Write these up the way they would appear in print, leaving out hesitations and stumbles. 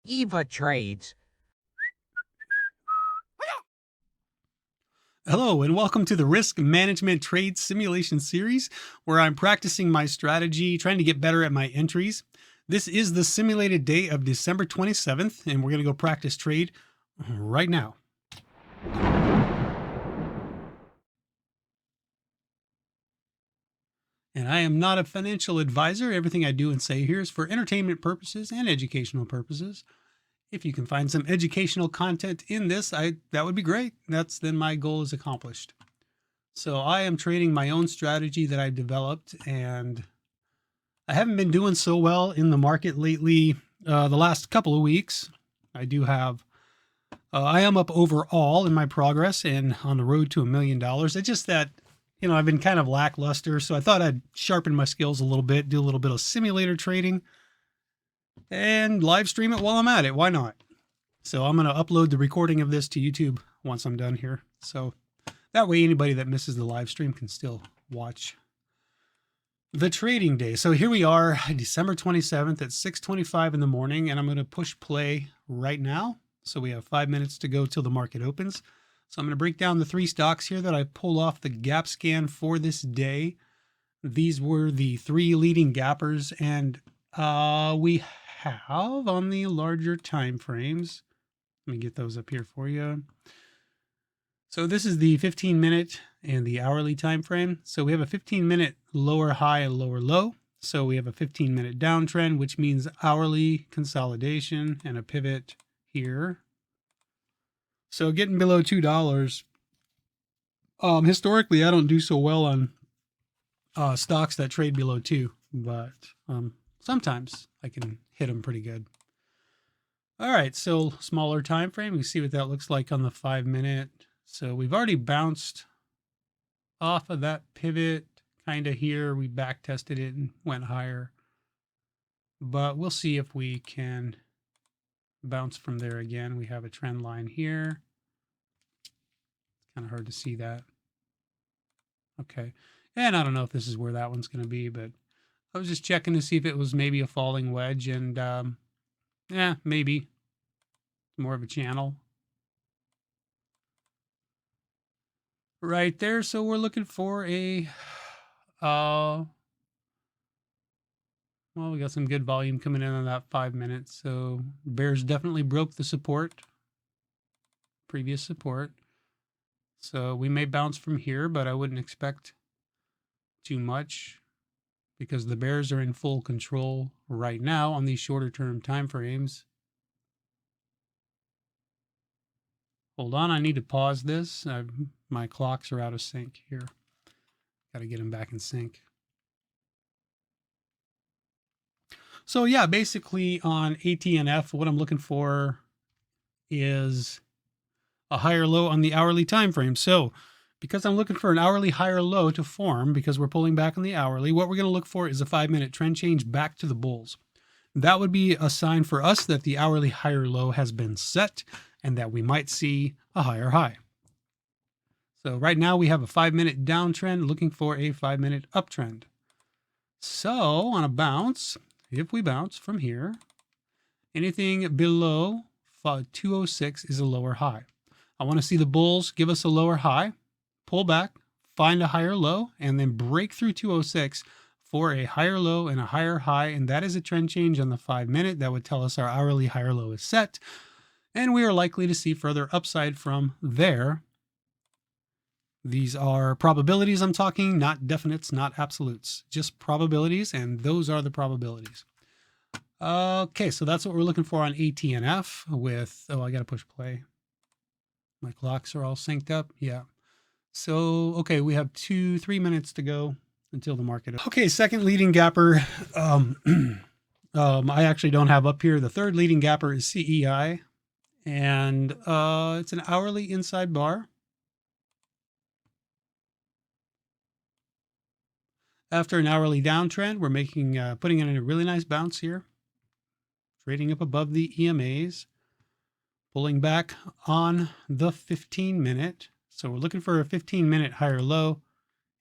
Eva trades. Hello, and welcome to the Risk Management Trade Simulation Series, where I'm practicing my strategy, trying to get better at my entries. This is the simulated day of December 27th, and we're going to go practice trade right now. And I am not a financial advisor. Everything I do and say here is for entertainment purposes and educational purposes. If you can find some educational content in this, that would be great. Then my goal is accomplished. So I am trading my own strategy that I've developed, and I haven't been doing so well in the market lately. The last couple of weeks, I am up overall in my progress and on the road to $1 million. It's just that, I've been kind of lackluster. So I thought I'd sharpen my skills a little bit, do a little bit of simulator trading and live stream it while I'm at it. Why not? So I'm going to upload the recording of this to YouTube once I'm done here. So that way anybody that misses the live stream can still watch the trading day. So here we are, December 27th at 6:25 in the morning, and I'm going to push play right now. So we have 5 minutes to go till the market opens. So I'm going to break down the 3 stocks here that I pulled off the gap scan for this day. These were the 3 leading gappers, and we have on the larger time frames. Let me get those up here for you. So this is the 15-minute and the hourly time frame. So we have a 15-minute lower high and lower low. So we have a 15-minute downtrend, which means hourly consolidation and a pivot here. So getting below $2. Historically, I don't do so well on stocks that trade below 2, but sometimes I can hit them pretty good. All right, so smaller time frame. We see what that looks like on the 5-minute. So we've already bounced off of that pivot kind of here. We back tested it and went higher. But we'll see if we can bounce from there again. We have a trend line here. It's kind of hard to see that. Okay. And I don't know if this is where that one's going to be, but I was just checking to see if it was maybe a falling wedge, and yeah, maybe more of a channel right there. So we're looking for a well, we got some good volume coming in on that 5 minutes. So bears definitely broke the previous support. So we may bounce from here, but I wouldn't expect too much because the bears are in full control right now on these shorter term time frames. Hold on, I need to pause this. My clocks are out of sync here. Got to get them back in sync. So yeah, basically on ATNF, what I'm looking for is a higher low on the hourly time frame. So because I'm looking for an hourly higher low to form, because we're pulling back on the hourly, what we're going to look for is a 5-minute trend change back to the bulls. That would be a sign for us that the hourly higher low has been set and that we might see a higher high. So right now we have a 5-minute downtrend looking for a 5-minute uptrend. So on a bounce, if we bounce from here, anything below 206 is a lower high. I want to see the bulls give us a lower high, pull back, find a higher low, and then break through 206 for a higher low and a higher high. And that is a trend change on the 5-minute. That would tell us our hourly higher low is set. And we are likely to see further upside from there. These are probabilities I'm talking, not definites, not absolutes, just probabilities, and those are the probabilities. Okay, so that's what we're looking for on ATNF with, I got to push play. My clocks are all synced up. Yeah. So, okay, we have 3 minutes to go until the market. Okay, second leading gapper. I actually don't have up here. The third leading gapper is CEI, and it's an hourly inside bar. After an hourly downtrend, we're putting in a really nice bounce here, trading up above the EMAs, pulling back on the 15-minute. So we're looking for a 15-minute higher low.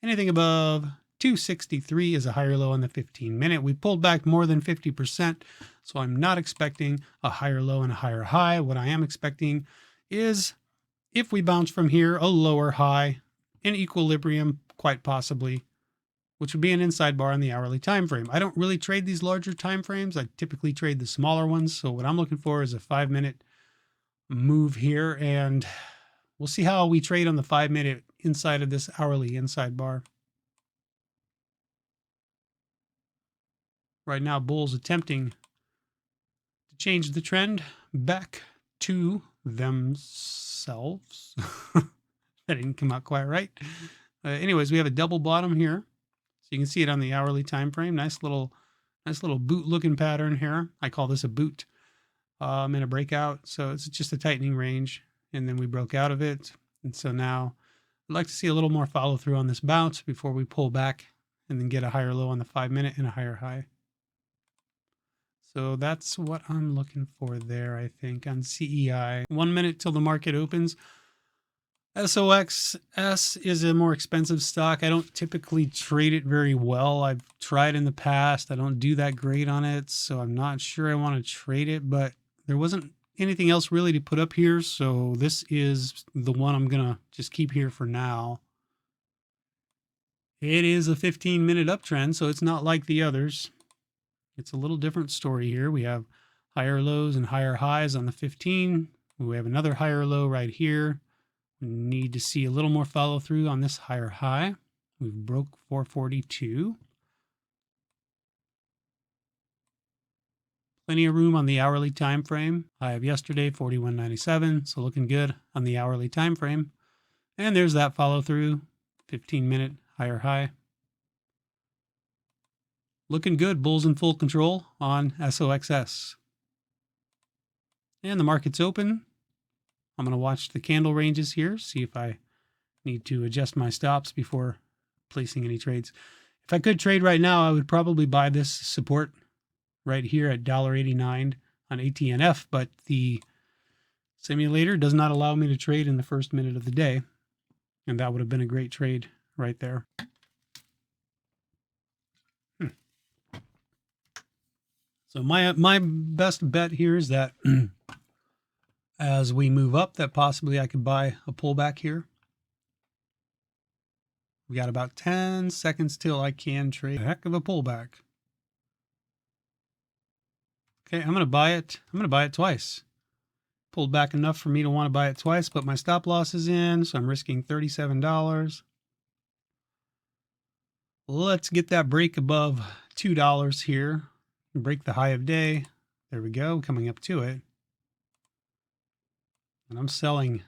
Anything above 263 is a higher low on the 15-minute. We pulled back more than 50%, so I'm not expecting a higher low and a higher high. What I am expecting is, if we bounce from here, a lower high in equilibrium, quite possibly, which would be an inside bar on the hourly time frame. I don't really trade these larger time frames. I typically trade the smaller ones. So what I'm looking for is a 5-minute move here, and we'll see how we trade on the 5-minute inside of this hourly inside bar. Right now, bulls attempting to change the trend back to themselves. That didn't come out quite right. Anyways, we have a double bottom here. So you can see it on the hourly time frame. Nice little boot looking pattern here. I call this a boot in a breakout. So it's just a tightening range. And then we broke out of it. And so now I'd like to see a little more follow through on this bounce before we pull back and then get a higher low on the 5-minute and a higher high. So that's what I'm looking for there, I think, on CEI. 1 minute till the market opens. SOXS is a more expensive stock. I don't typically trade it very well. I've tried in the past. I don't do that great on it, so I'm not sure I want to trade it, but there wasn't anything else really to put up here, so this is the one I'm going to just keep here for now. It is a 15-minute uptrend, so it's not like the others. It's a little different story here. We have higher lows and higher highs on the 15. We have another higher low right here. We need to see a little more follow through on this higher high. We broke 442. Plenty of room on the hourly time frame. High of yesterday, 41.97. So looking good on the hourly time frame. And there's that follow through. 15-minute higher high. Looking good, bulls in full control on SOXS. And the market's open. I'm going to watch the candle ranges here, see if I need to adjust my stops before placing any trades. If I could trade right now, I would probably buy this support right here at $1.89 on ATNF, but the simulator does not allow me to trade in the first minute of the day, and that would have been a great trade right there. So my best bet here is that as we move up, that possibly I could buy a pullback here. We got about 10 seconds till I can trade a heck of a pullback. Okay, I'm going to buy it. I'm going to buy it twice. Pulled back enough for me to want to buy it twice, but my stop loss is in, so I'm risking $37. Let's get that break above $2 here. Break the high of day. There we go, coming up to it. And I'm selling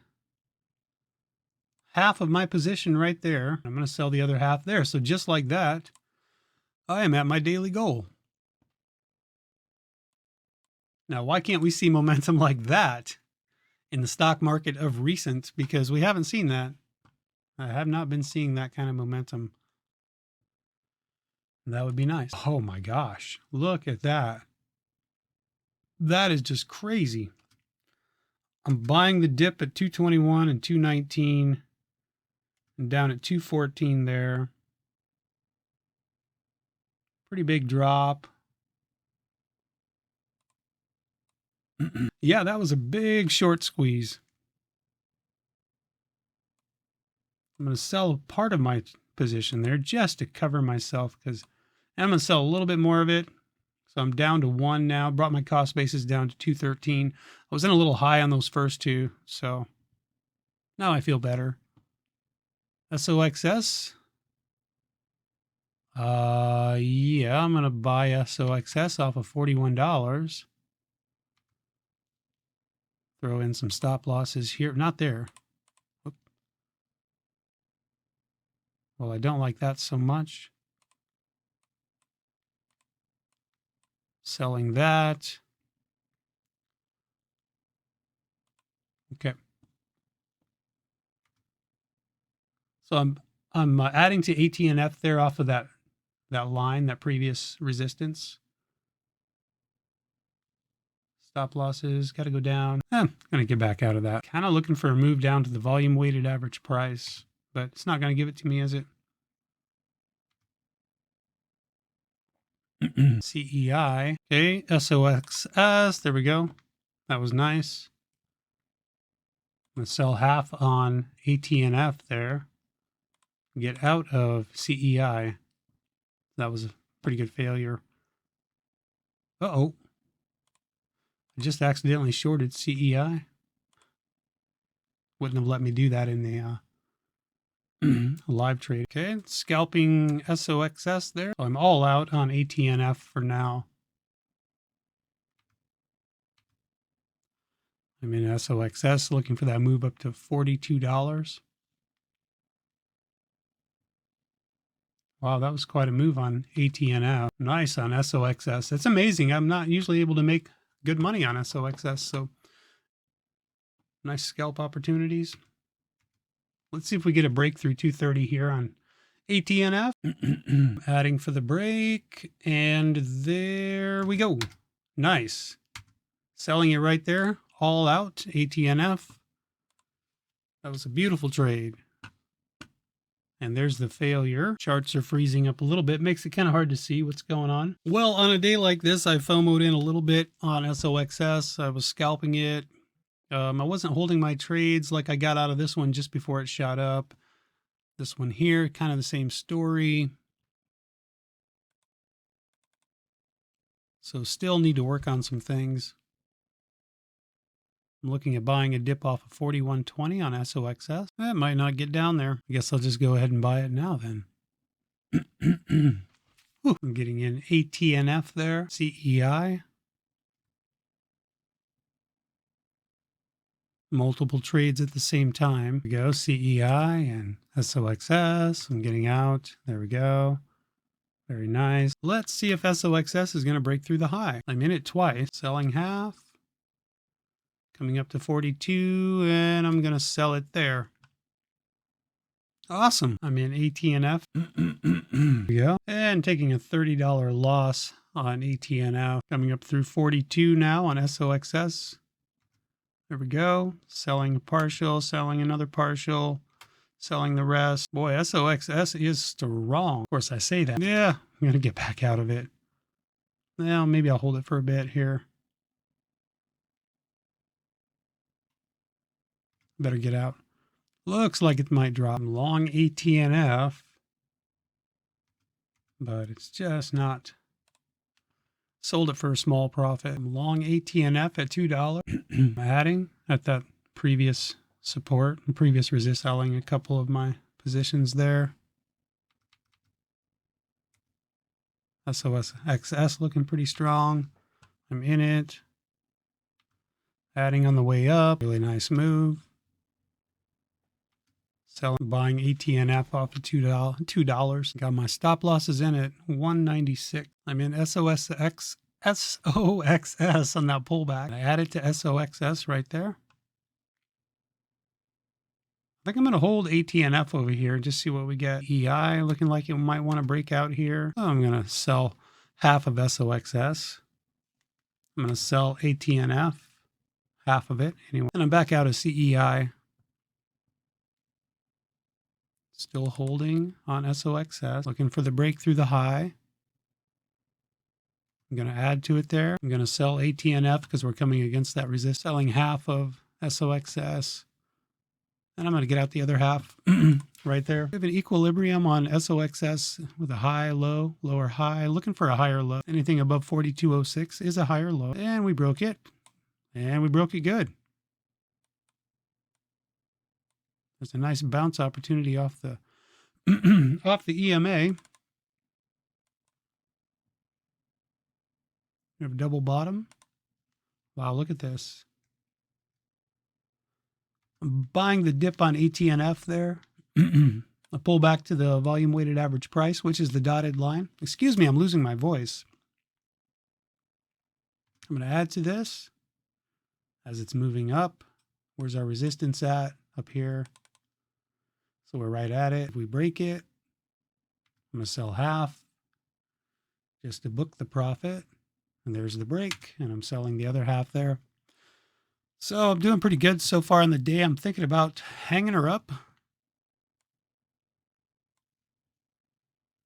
half of my position right there. I'm going to sell the other half there. So just like that, I am at my daily goal. Now, why can't we see momentum like that in the stock market of recent? Because we haven't seen that. I have not been seeing that kind of momentum. That would be nice. Oh my gosh, look at that. That is just crazy. I'm buying the dip at 221 and 219 and down at 214 there. Pretty big drop. Yeah, that was a big short squeeze. I'm going to sell part of my position there just to cover myself, because I'm going to sell a little bit more of it. So I'm down to 1 now. Brought my cost basis down to 213. I was in a little high on those first two, so now I feel better. SOXS. Yeah, I'm going to buy SOXS off of $41. Throw in some stop losses here. Not there. Whoop. Well, I don't like that so much. Selling that. Okay. So I'm adding to ATNF there off of that line, that previous resistance. Stop losses got to go down. I'm going to get back out of that. Kind of looking for a move down to the volume weighted average price, but it's not going to give it to me, is it? CEI. Okay, SOXS. There we go. That was nice. I'm going to sell half on ATNF there. Get out of CEI. That was a pretty good failure. Uh-oh. I just accidentally shorted CEI. Wouldn't have let me do that in the live trade. Okay, scalping SOXS there. I'm all out on ATNF for now. I'm in SOXS looking for that move up to $42. Wow, that was quite a move on ATNF. Nice on SOXS. It's amazing. I'm not usually able to make good money on SOXS, so nice scalp opportunities. Let's see if we get a breakthrough 230 here on ATNF. Adding for the break, and there we go. Nice. Selling it right there, all out, ATNF. That was a beautiful trade. And there's the failure. Charts are freezing up a little bit. Makes it kind of hard to see what's going on. Well, on a day like this, I FOMO'd in a little bit on SOXS. I was scalping it. I wasn't holding my trades like I got out of this one just before it shot up. This one here, kind of the same story. So still need to work on some things. I'm looking at buying a dip off of 41.20 on SOXS. That might not get down there. I guess I'll just go ahead and buy it now then. I'm getting in ATNF there, CEI. Multiple trades at the same time. There we go, CEI and SOXS. I'm getting out. There we go. Very nice. Let's see if SOXS is going to break through the high. I'm in it twice. Selling half. Coming up to 42, and I'm going to sell it there. Awesome. I'm in ATNF. There we go. And taking a $30 loss on ATNF. Coming up through 42 now on SOXS. There we go. Selling a partial, selling another partial, selling the rest. Boy, SOXS is strong. Of course, I say that. Yeah, I'm going to get back out of it. Well, maybe I'll hold it for a bit here. Better get out. Looks like it might drop. Long ATNF, but it's just not. Sold it for a small profit. Long ATNF at $2. Adding at that previous support and previous resist. Selling a couple of my positions there. SOXS looking pretty strong. I'm in it. Adding on the way up. Really nice move. Selling, buying ATNF off of $2. Got my stop losses in at 196. I'm in SOXS on that pullback. I added to SOXS right there. I think I'm going to hold ATNF over here and just see what we get. EI looking like it might want to break out here. So I'm going to sell half of SOXS. I'm going to sell ATNF, half of it anyway. And I'm back out of CEI. Still holding on SOXS, looking for the break through the high. I'm going to add to it there. I'm going to sell ATNF because we're coming against that resist. Selling half of SOXS. And I'm going to get out the other half right there. We have an equilibrium on SOXS with a high, low, lower high. Looking for a higher low. Anything above 42.06 is a higher low. And we broke it. And we broke it good. There's a nice bounce opportunity off the off the EMA. We have a double bottom. Wow, look at this. I'm buying the dip on ATNF there. I pull back to the volume weighted average price, which is the dotted line. Excuse me, I'm losing my voice. I'm going to add to this as it's moving up. Where's our resistance at? Up here. So we're right at it. If we break it, I'm going to sell half just to book the profit. And there's the break. And I'm selling the other half there. So I'm doing pretty good so far in the day. I'm thinking about hanging her up.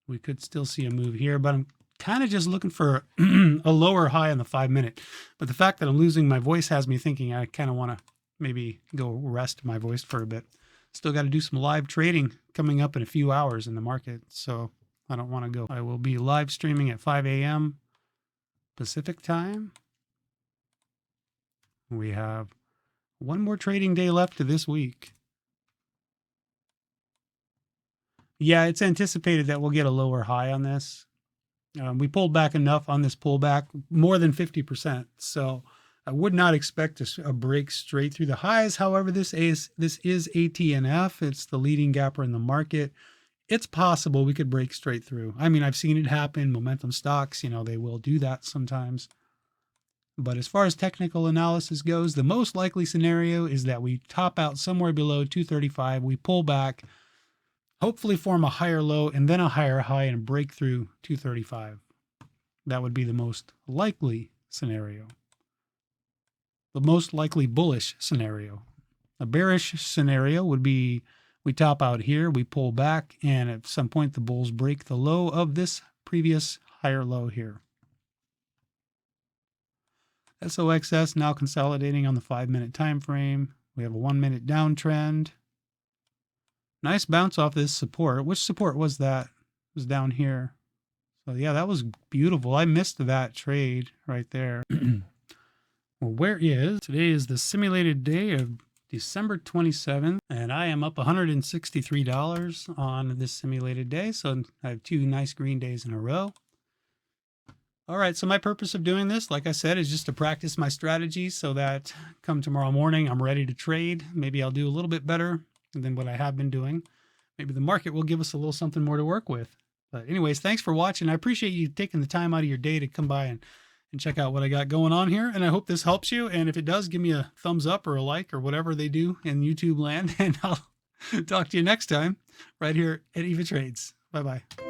We could still see a move here, but I'm kind of just looking for a lower high on the 5-minute. But the fact that I'm losing my voice has me thinking I kind of want to maybe go rest my voice for a bit. Still got to do some live trading coming up in a few hours in the market, so I don't want to go. I will be live streaming at 5 a.m. Pacific time. We have one more trading day left to this week. Yeah, it's anticipated that we'll get a lower high on this. We pulled back enough on this pullback, more than 50%. So I would not expect a break straight through the highs. However, this is ATNF. It's the leading gapper in the market. It's possible we could break straight through. I mean, I've seen it happen. Momentum stocks, they will do that sometimes. But as far as technical analysis goes, the most likely scenario is that we top out somewhere below 235. We pull back, hopefully form a higher low and then a higher high and break through 235. That would be the most likely scenario. The most likely bullish scenario. A bearish scenario would be we top out here, we pull back, and at some point the bulls break the low of this previous higher low here. SOXS now consolidating on the 5-minute time frame. We have a 1-minute downtrend. Nice bounce off this support. Which support was that? It was down here. So yeah, that was beautiful. I missed that trade right there. Well, today is the simulated day of December 27th, and I am up $163 on this simulated day. So I have 2 nice green days in a row. All right, so my purpose of doing this, like I said, is just to practice my strategy so that come tomorrow morning, I'm ready to trade. Maybe I'll do a little bit better than what I have been doing. Maybe the market will give us a little something more to work with. But anyways, thanks for watching. I appreciate you taking the time out of your day to come by and check out what I got going on here. And I hope this helps you. And if it does, give me a thumbs up or a like or whatever they do in YouTube land. And I'll talk to you next time right here at Eva Trades. Bye-bye.